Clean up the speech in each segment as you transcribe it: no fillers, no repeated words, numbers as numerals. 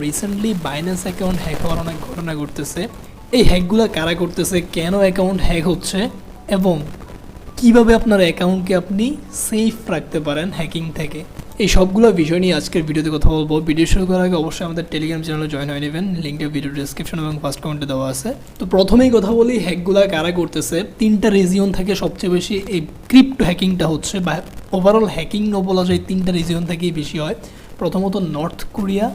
Recently Binance account hack হওয়ার অনেক ঘটনা ঘটতেছে। এই হ্যাকগুলো কারা করতেছে, কেন অ্যাকাউন্ট হ্যাক হচ্ছে এবং কিভাবে আপনার অ্যাকাউন্টকে আপনি সেফ রাখতে পারেন হ্যাকিং থেকে, এই সবগুলো বিষয় নিয়ে আজকের ভিডিওতে কথা বলবো। ভিডিও শুরু করার আগে অবশ্যই আমাদের টেলিগ্রাম চ্যানেলে জয়েন হয়ে নেবেন, লিঙ্কটা ভিডিও ডিসক্রিপশন এবং ফার্স্ট কমেন্টে দেওয়া আছে। তো প্রথমেই কথা বলি হ্যাকগুলো কারা করতেছে। তিনটা রিজিয়ন থেকে সবচেয়ে বেশি এই ক্রিপ্টো হ্যাকিংটা হচ্ছে, বা ওভারঅল হ্যাকিং বলা যায় তিনটা রিজিয়ন থেকেই বেশি হয়। প্রথমত নর্থ কোরিয়া,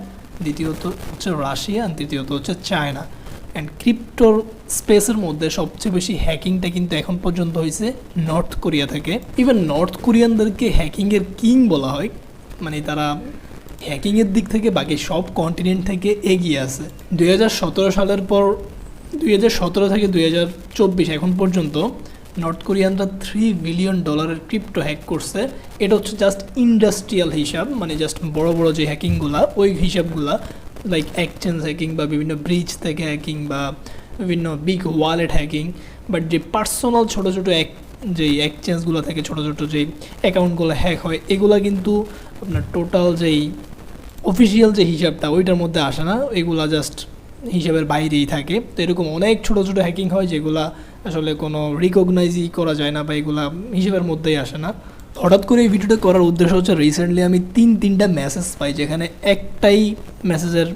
দ্বিতীয়ত হচ্ছে রাশিয়া, আর তৃতীয়ত হচ্ছে চায়না। অ্যান্ড ক্রিপ্টোর স্পেসের মধ্যে সবচেয়ে বেশি হ্যাকিংটা কিন্তু এখন পর্যন্ত হয়েছে নর্থ কোরিয়া থেকে। ইভেন নর্থ কোরিয়ানদেরকে হ্যাকিংয়ের কিং বলা হয়, মানে তারা হ্যাকিংয়ের দিক থেকে বাকি সব কন্টিনেন্ট থেকে এগিয়ে আছে। 2017 সালের পর 2017 থেকে 2024 এখন পর্যন্ত নর্থ কোরিয়ানরা $3 বিলিয়ন ক্রিপ্টো হ্যাক করছে। এটা হচ্ছে জাস্ট ইন্ডাস্ট্রিয়াল হিসাব, মানে জাস্ট বড় বড় যে হ্যাকিংগুলা ওই হিসাবগুলা, লাইক এক্সচেঞ্জ হ্যাকিং বা বিভিন্ন ব্রিজ থেকে হ্যাকিং বা বিভিন্ন বিগ ওয়ালেট হ্যাকিং। বাট যে পার্সোনাল ছোটো ছোটো যেই এক্সচেঞ্জগুলো থেকে ছোটো ছোটো যেই অ্যাকাউন্টগুলো হ্যাক হয়, এগুলা কিন্তু আপনার টোটাল যেই অফিসিয়াল যে হিসাবটা ওইটার মধ্যে আসে না, এগুলা জাস্ট হিসাবের বাইরেই থাকে। তো এরকম অনেক ছোটো ছোটো হ্যাকিং হয় যেগুলা আসলে কোনো রিকগনাইজই করা যায় না বা এগুলা হিসেবের মধ্যেই আসে না। হঠাৎ করে এই ভিডিওটা করার উদ্দেশ্য হচ্ছে, রিসেন্টলি আমি তিনটা মেসেজ পাই যেখানে একটাই মেসেজের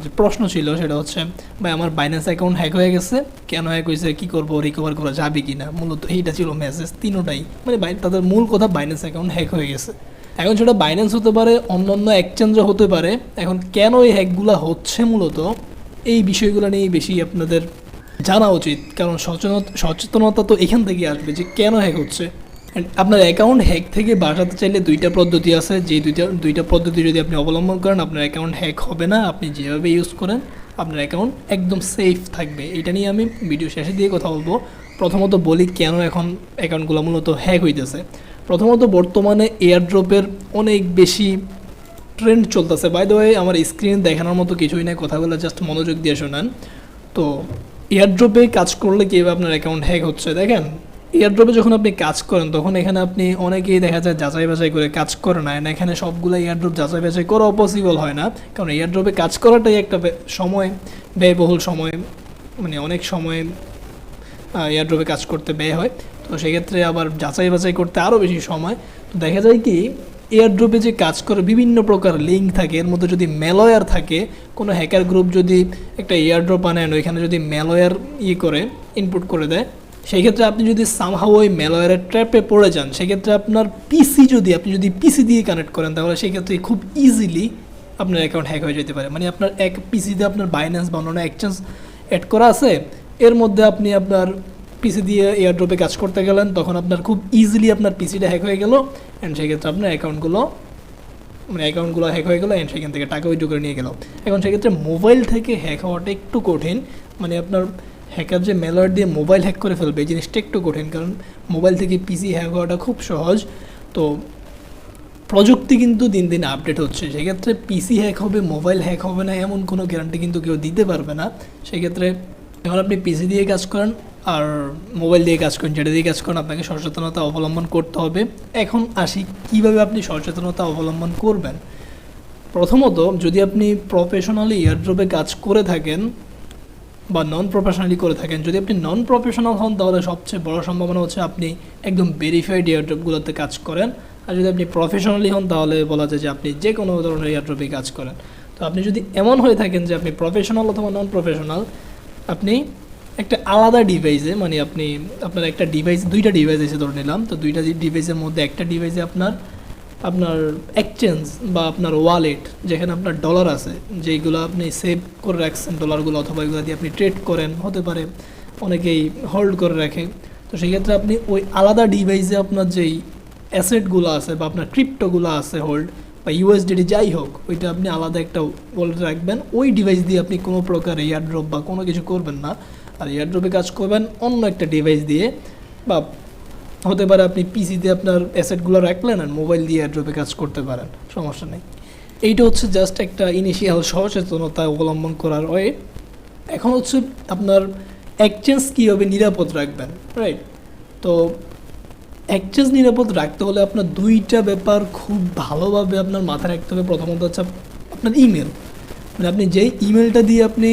যে প্রশ্ন ছিল সেটা হচ্ছে, ভাই আমার বাইন্যান্স অ্যাকাউন্ট হ্যাক হয়ে গেছে, কেন হ্যাক হয়েছে, কী করবো, রিকভার করা যাবে কি না। মূলত এইটা ছিল মেসেজ তিনোটাই, মানে তাদের মূল কথা বাইন্যান্স অ্যাকাউন্ট হ্যাক হয়ে গেছে। এখন সেটা বাইন্যান্স হতে পারে, অন্যান্য এক্সচেঞ্জও হতে পারে। এখন কেন এই হ্যাকগুলো হচ্ছে, মূলত এই বিষয়গুলো নিয়েই বেশি আপনাদের জানা উচিত, কারণ সচেতনতা তো এখান থেকে আসবে যে কেন হ্যাক হচ্ছে। আপনার অ্যাকাউন্ট হ্যাক থেকে বাঁচাতে চাইলে দুইটা পদ্ধতি আছে, যে দুইটা পদ্ধতি যদি আপনি অবলম্বন করেন আপনার অ্যাকাউন্ট হ্যাক হবে না। আপনি যেভাবে ইউজ করেন আপনার অ্যাকাউন্ট একদম সেফ থাকবে। এটা নিয়ে আমি ভিডিও শেষে দিয়ে কথা বলবো। প্রথমত বলি কেন এখন অ্যাকাউন্টগুলো মূলত হ্যাক হইতেছে। প্রথমত বর্তমানে এয়ারড্রপের অনেক বেশি ট্রেন্ড চলতেছে। বাই দ্য ওয়ে আমার স্ক্রিন দেখানোর মতো কিছুই নেই, কথাগুলো জাস্ট মনোযোগ দিয়ে শোনান। তো এয়ারড্রপে কাজ করলে কীভাবে আপনার অ্যাকাউন্ট হ্যাক হচ্ছে দেখেন। এয়ারড্রপে যখন আপনি কাজ করেন তখন এখানে আপনি অনেকেই দেখা যায় যাচাই বাছাই করে কাজ করে না, এখানে সবগুলো এয়ারড্রপ যাচাই বাছাই করাও পসিবল হয় না, কারণ এয়ারড্রপে কাজ করাটাই একটা সময় ব্যয়বহুল সময়, মানে অনেক সময় এয়ারড্রপে কাজ করতে ব্যয় হয়। তো সেক্ষেত্রে আবার যাচাই বাছাই করতে আরও বেশি সময়। তো দেখা যায় কি, এয়ারড্রপে যে কাজ করে বিভিন্ন প্রকার লিঙ্ক থাকে, এর মধ্যে যদি ম্যালওয়্যার থাকে, কোনো হ্যাকার গ্রুপ যদি একটা এয়ারড্রপ আনেন ওইখানে যদি ম্যালওয়্যার করে ইনপুট করে দেয়, সেই ক্ষেত্রে আপনি যদি সামহাও ওই ম্যালওয়্যারের ট্র্যাপে পড়ে যান, সেক্ষেত্রে আপনার আপনি যদি পিসি দিয়ে কানেক্ট করেন তাহলে সেক্ষেত্রে খুব ইজিলি আপনার অ্যাকাউন্ট হ্যাক হয়ে যেতে পারে। মানে আপনার এক পিসিতে আপনার বাইন্যান্স বা অন্য এক্সচেঞ্জ অ্যাড করা আছে, এর মধ্যে আপনি আপনার পিসি দিয়ে এয়ারড্রপে কাজ করতে গেলেন, তখন আপনার খুব ইজিলি আপনার পিসিটা হ্যাক হয়ে গেল, অ্যান্ড সেক্ষেত্রে আপনার অ্যাকাউন্টগুলো হ্যাক হয়ে গেলো, অ্যান্ড সেখান থেকে টাকা উইথড্র করে নিয়ে গেল। এখন সেক্ষেত্রে মোবাইল থেকে হ্যাক হওয়াটা একটু কঠিন, মানে আপনার হ্যাকার যে ম্যালওয়্যার দিয়ে মোবাইল হ্যাক করে ফেলবে এই জিনিসটা একটু কঠিন, কারণ মোবাইল থেকে পিসি হ্যাক হওয়াটা খুব সহজ। তো প্রযুক্তি কিন্তু দিন দিন আপডেট হচ্ছে, সেক্ষেত্রে পিসি হ্যাক হবে, মোবাইল হ্যাক হবে না এমন কোনো গ্যারান্টি কিন্তু কেউ দিতে পারবে না। সেক্ষেত্রে যখন আপনি পিসি দিয়ে কাজ করেন আর মোবাইল দিয়ে কাজ করেন, যেটা দিয়ে কাজ করেন, আপনাকে সচেতনতা অবলম্বন করতে হবে। এখন আসি কীভাবে আপনি সচেতনতা অবলম্বন করবেন। প্রথমত, যদি আপনি প্রফেশনালি এয়ারড্রপে কাজ করে থাকেন বা নন প্রফেশনালি করে থাকেন, যদি আপনি নন প্রফেশনাল হন তাহলে সবচেয়ে বড় সম্ভাবনা হচ্ছে আপনি একদম ভেরিফাইড এয়ারড্রপগুলোতে কাজ করেন। আর যদি আপনি প্রফেশনালি হন তাহলে বলা যায় যে আপনি যে কোনো ধরনের এয়ারড্রপে কাজ করেন। তো আপনি যদি এমন হয়ে থাকেন যে আপনি প্রফেশনাল অথবা নন প্রফেশনাল, আপনি একটা আলাদা ডিভাইসে, মানে আপনার একটা ডিভাইস, দুইটা ডিভাইস এসে ধরে নিলাম, তো দুইটা ডিভাইসের মধ্যে একটা ডিভাইসে আপনার এক্সচেঞ্জ বা আপনার ওয়ালেট, যেখানে আপনার ডলার আছে, যেইগুলো আপনি সেভ করে রাখছেন ডলারগুলো, অথবা এগুলো দিয়ে আপনি ট্রেড করেন, হতে পারে অনেকেই হোল্ড করে রাখে। তো সেক্ষেত্রে আপনি ওই আলাদা ডিভাইসে আপনার যেই অ্যাসেটগুলো আছে বা আপনার ক্রিপ্টোগুলো আছে হোল্ড, বা ইউএসডিটি যাই হোক, ওইটা আপনি আলাদা একটা ওয়ালেটে রাখবেন। ওই ডিভাইস দিয়ে আপনি কোনো প্রকার এয়ারড্রপ বা কোনো কিছু করবেন না, আর এয়ারড্রপে কাজ করবেন অন্য একটা ডিভাইস দিয়ে, বা হতে পারে আপনি পিসিতে আপনার অ্যাসেটগুলো রাখলেন আর মোবাইল দিয়ে এয়ারড্রপে কাজ করতে পারেন, সমস্যা নেই। এইটা হচ্ছে জাস্ট একটা ইনিশিয়াল সচেতনতা অবলম্বন করার ওয়ে। এখন হচ্ছে আপনার এক্সচেঞ্জ কীভাবে নিরাপদ রাখবেন, রাইট? তো এক্সচেঞ্জ নিরাপদ রাখতে হলে আপনার দুইটা ব্যাপার খুব ভালোভাবে আপনার মাথায় রাখতে হবে। প্রথমত হচ্ছে আপনার ইমেল। মানে আপনি যেই ইমেলটা দিয়ে আপনি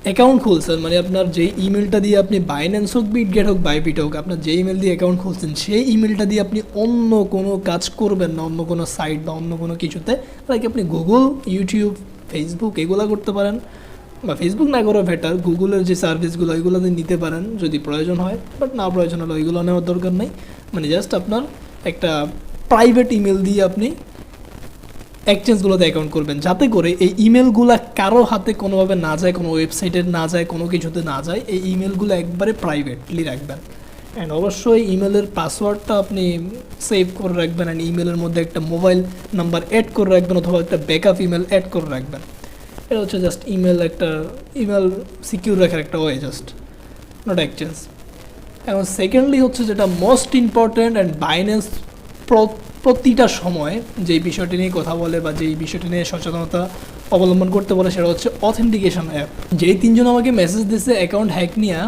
অ্যাকাউন্ট খুলছেন, মানে আপনার যেই ইমেলটা দিয়ে আপনি বাইন্যান্স হোক, বিটগেট হোক, বাইবিট হোক, আপনার যে ইমেল দিয়ে অ্যাকাউন্ট খুলছেন সেই ইমেলটা দিয়ে আপনি অন্য কোনো কাজ করবেন না, অন্য কোনো সাইট বা অন্য কোনো কিছুতে। লাইক আপনি গুগল, ইউটিউব, ফেসবুক এগুলো করতে পারেন, বা ফেসবুক না করে বেটার গুগলের যে সার্ভিসগুলো এগুলোতে নিতে পারেন যদি প্রয়োজন হয়, বাট না প্রয়োজন হলে ওইগুলো নেওয়ার দরকার নেই। মানে জাস্ট আপনার একটা প্রাইভেট ইমেল দিয়ে আপনি এক্সচেঞ্জগুলোতে অ্যাকাউন্ট করবেন, যাতে করে এই ইমেলগুলো কারো হাতে কোনোভাবে না যায়, কোনো ওয়েবসাইটে না যায়, কোনো কিছুতে না যায়। এই ইমেলগুলো একবারে প্রাইভেটলি রাখবেন। অ্যান্ড অবশ্যই ইমেলের পাসওয়ার্ডটা আপনি সেভ করে রাখবেন, অ্যান্ড ইমেলের মধ্যে একটা মোবাইল নাম্বার অ্যাড করে রাখবেন অথবা একটা ব্যাকআপ ইমেল অ্যাড করে রাখবেন। এটা হচ্ছে জাস্ট ইমেল সিকিউর রাখার একটা ওয়ে, জাস্ট নট এক্সচেঞ্জ। এবং সেকেন্ডলি হচ্ছে যেটা মোস্ট ইম্পর্ট্যান্ট, অ্যান্ড বাইন্যান্স প্রতিটা সময় যেই বিষয়টি নিয়ে কথা বলে বা যেই বিষয়টি নিয়ে সচেতনতা অবলম্বন করতে বলে, সেটা হচ্ছে অথেন্টিকেশন অ্যাপ। যেই তিনজন আমাকে মেসেজ দিচ্ছে অ্যাকাউন্ট হ্যাক নিয়ে,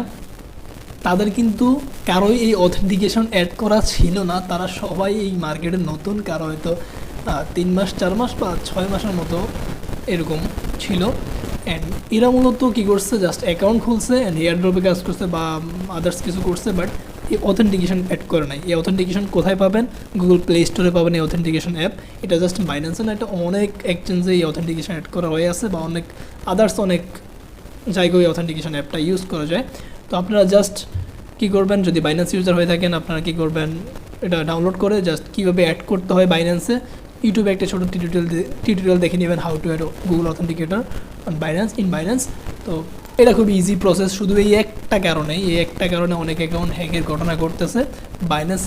তাদের কিন্তু কারোই এই অথেন্টিকেশন অ্যাড করা ছিল না। তারা সবাই এই মার্কেটে নতুন, কারো হয়তো 3 মাস 4 মাস বা 6 মাসের মতো এরকম ছিল। অ্যান্ড এরা মূলত কী করছে, জাস্ট অ্যাকাউন্ট খুলছে অ্যান্ড এয়ারড্রপে কাজ করছে বা আদার্স কিছু করছে, বাট এই অথেন্টিকেশন অ্যাড করে নাই। এই অথেন্টিকেশন কোথায় পাবেন? গুগল প্লে স্টোরে পাবেন এই অথেন্টিকেশন অ্যাপ। এটা জাস্ট বাইন্যান্সে না, এটা অনেক এক্সচেঞ্জে এই অথেন্টিকেশন অ্যাড করা হয়ে আছে, বা অনেক আদার্স অনেক জায়গায় অথেন্টিকেশন অ্যাপটা ইউজ করা যায়। তো আপনারা জাস্ট কী করবেন, যদি বাইন্যান্স ইউজার হয়ে থাকেন আপনারা কী করবেন, এটা ডাউনলোড করে জাস্ট কীভাবে অ্যাড করতে হয় বাইন্যান্সে, ইউটিউবে একটা ছোটো টিউটোরিয়াল দেখে নেবেন, how to add Google authenticator on Binance in Binance. তো এটা খুব ইজি প্রসেস, শুধু এই একটা কারণে অনেক অ্যাকাউন্ট হ্যাকের ঘটনা ঘটতেছে। বাইন্যান্স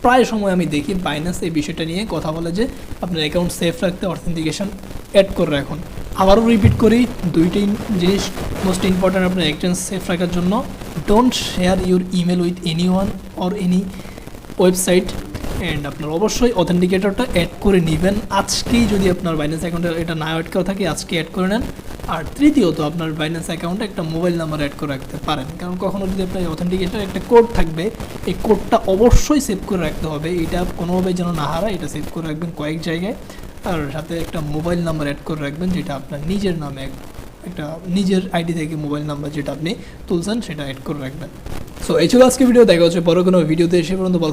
প্রায় সময় আমি দেখি বাইন্যান্স এই বিষয়টা নিয়ে কথা বলে যে আপনার অ্যাকাউন্ট সেফ রাখতে অথেন্টিকেশন অ্যাড করে রাখুন। আবারও রিপিট করি, দুইটাই জিনিস মোস্ট ইম্পর্ট্যান্ট আপনার অ্যাকাউন্ট সেফ রাখার জন্য। Don't share your email with any one or any website, and আপনার অবশ্যই অথেন্টিকেটরটা অ্যাড করে নেবেন আজকেই। যদি আপনার বাইন্যান্স অ্যাকাউন্টে এটা না অ্যাড করা থাকে আজকে অ্যাড করে নেন। আর তৃতীয়ত, আপনার বাইন্যান্স অ্যাকাউন্টে একটা মোবাইল নাম্বার অ্যাড করে রাখতে পারেন, কারণ কখনো যদি আপনার অথেন্টিকেটর একটা কোড থাকবে, এই কোডটা অবশ্যই সেভ করে রাখতে হবে। এটা কোনোভাবে যেন না হারায়, এটা সেভ করে রাখবেন কয়েক জায়গায়। আর সাথে একটা মোবাইল নাম্বার অ্যাড করে রাখবেন, যেটা আপনার নিজের নামে, একটা নিজের আইডি থেকে মোবাইল নাম্বার যেটা আপনি তুলছেন সেটা অ্যাড করে রাখবেন। সো এই ছিল আজকে ভিডিও, দেখা হচ্ছে পরে কোনো ভিডিওতে। সে পর্যন্ত ভালো থাকবেন।